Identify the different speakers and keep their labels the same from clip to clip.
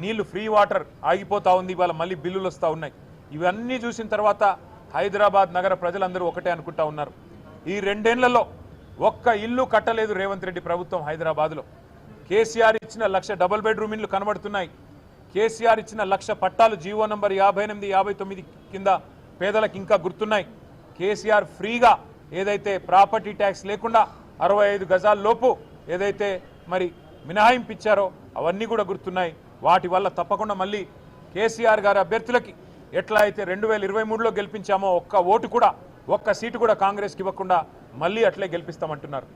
Speaker 1: నీళ్లు free water ఆగిపోతూ ఉంది, ఇవాళ మళ్ళీ బిల్లులు వస్తూ ఉన్నాయి. ఇవన్నీ చూసిన తర్వాత హైదరాబాద్ నగర ప్రజలందరూ ఒకటే అనుకుంటా ఉన్నారు, ఈ 2 ఏళ్లలో ఒక్క ఇల్లు కట్టలేదు రేవంత్ రెడ్డి ప్రభుత్వం హైదరాబాద్లో. కేసీఆర్ ఇచ్చిన 1,00,000 డబుల్ బెడ్రూమ్ ఇల్లు కనబడుతున్నాయి. కేసీఆర్ ఇచ్చిన 1,00,000 పట్టాలు జీవో నంబర్ 58, 59 కింద పేదలకు ఇంకా గుర్తున్నాయి. కేసీఆర్ ఫ్రీగా ఏదైతే ప్రాపర్టీ ట్యాక్స్ లేకుండా 65 గజాల లోపు ఏదైతే మరి మినహాయింపు ఇచ్చారో అవన్నీ కూడా గుర్తున్నాయి. వాటి వల్ల తప్పకుండా మళ్ళీ కేసీఆర్ గారి అభ్యర్థులకి ఎట్లా అయితే 2023లో గెలిపించామో ఒక్క ఓటు కూడా, ఒక్క సీటు కూడా కాంగ్రెస్కి ఇవ్వకుండా మళ్ళీ అట్లే గెలిపిస్తామంటున్నారు.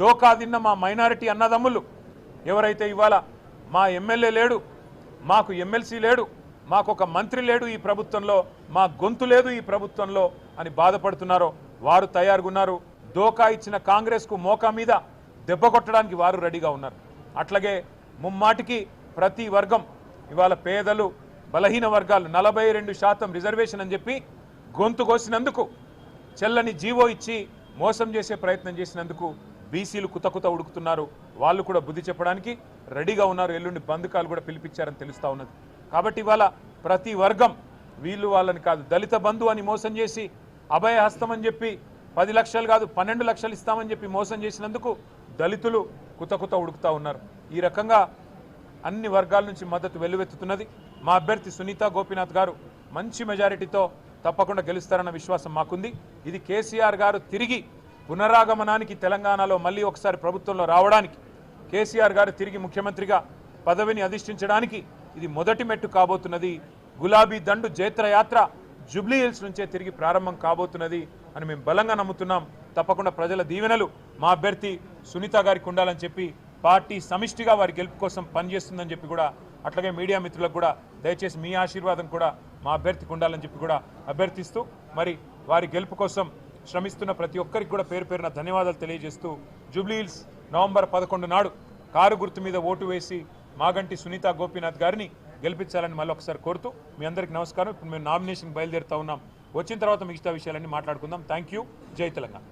Speaker 1: దోకా తిన్న మా మైనారిటీ అన్నదమ్ములు ఎవరైతే ఇవాళ మా ఎమ్మెల్యే లేడు, మాకు ఎమ్మెల్సీ లేడు, మాకు ఒక మంత్రి లేడు ఈ ప్రభుత్వంలో, మా గొంతు లేదు ఈ ప్రభుత్వంలో అని బాధపడుతున్నారో వారు తయారుగున్నారు. దోకా ఇచ్చిన కాంగ్రెస్కు మోకా మీద దెబ్బ కొట్టడానికి వారు రెడీగా ఉన్నారు. అట్లాగే ముమ్మాటికి ప్రతి వర్గం ఇవాళ పేదలు, బలహీన వర్గాలు 42% రిజర్వేషన్ అని చెప్పి గొంతు కోసినందుకు, చెల్లని జీవో ఇచ్చి మోసం చేసే ప్రయత్నం చేసినందుకు బీసీలు కుతకుత ఉడుకుతున్నారు. వాళ్ళు కూడా బుద్ధి చెప్పడానికి రెడీగా ఉన్నారు. ఎల్లుండి బంధుకాలు కూడా పిలిపించారని తెలుస్తూ ఉన్నది. కాబట్టి ఇవాళ ప్రతి వర్గం వీళ్ళు వాళ్ళని కాదు, దళిత బంధు అని మోసం చేసి అభయహస్తం అని చెప్పి 10 లక్షలు కాదు 12 లక్షలు ఇస్తామని చెప్పి మోసం చేసినందుకు దళితులు కుతకుత ఉడుకుతూ ఉన్నారు. ఈ రకంగా అన్ని వర్గాల నుంచి మద్దతు వెల్లువెత్తుతున్నది. మా అభ్యర్థి సునీత గోపీనాథ్ గారు మంచి మెజారిటీతో తప్పకుండా గెలుస్తారన్న విశ్వాసం మాకుంది. ఇది కేసీఆర్ గారు తిరిగి పునరాగమనానికి, తెలంగాణలో మళ్ళీ ఒకసారి ప్రభుత్వంలో రావడానికి, కేసీఆర్ గారు తిరిగి ముఖ్యమంత్రిగా పదవిని అధిష్ఠించడానికి ఇది మొదటి మెట్టు కాబోతున్నది. గులాబీ దండు జైత్రయాత్ర జూబ్లీ హిల్స్ నుంచే తిరిగి ప్రారంభం కాబోతున్నది అని మేము బలంగా నమ్ముతున్నాం. తప్పకుండా ప్రజల దీవెనలు మా అభ్యర్థి సునీత గారికి ఉండాలని చెప్పి పార్టీ సమిష్టిగా వారి గెలుపు కోసం పనిచేస్తుందని చెప్పి కూడా, అట్లాగే మీడియా మిత్రులకు కూడా దయచేసి మీ ఆశీర్వాదం కూడా మా అభ్యర్థికి ఉండాలని చెప్పి కూడా అభ్యర్థిస్తూ, మరి వారి గెలుపు కోసం శ్రమిస్తున్న ప్రతి ఒక్కరికి కూడా పేరు పేరున ధన్యవాదాలు తెలియజేస్తూ, జూబ్లీ హిల్స్ నవంబర్ 11 నాడు కారు గుర్తు మీద ఓటు వేసి మాగంటి సునీత గోపీనాథ్ గారిని గెలిపించాలని మళ్ళీ ఒకసారి కోరుతూ మీ అందరికీ నమస్కారం. ఇప్పుడు మేము నామినేషన్ బయలుదేరుతా ఉన్నాం. వచ్చిన తర్వాత మిగతా విషయాలన్నీ మాట్లాడుకుందాం. Thank you. జై తెలంగాణ.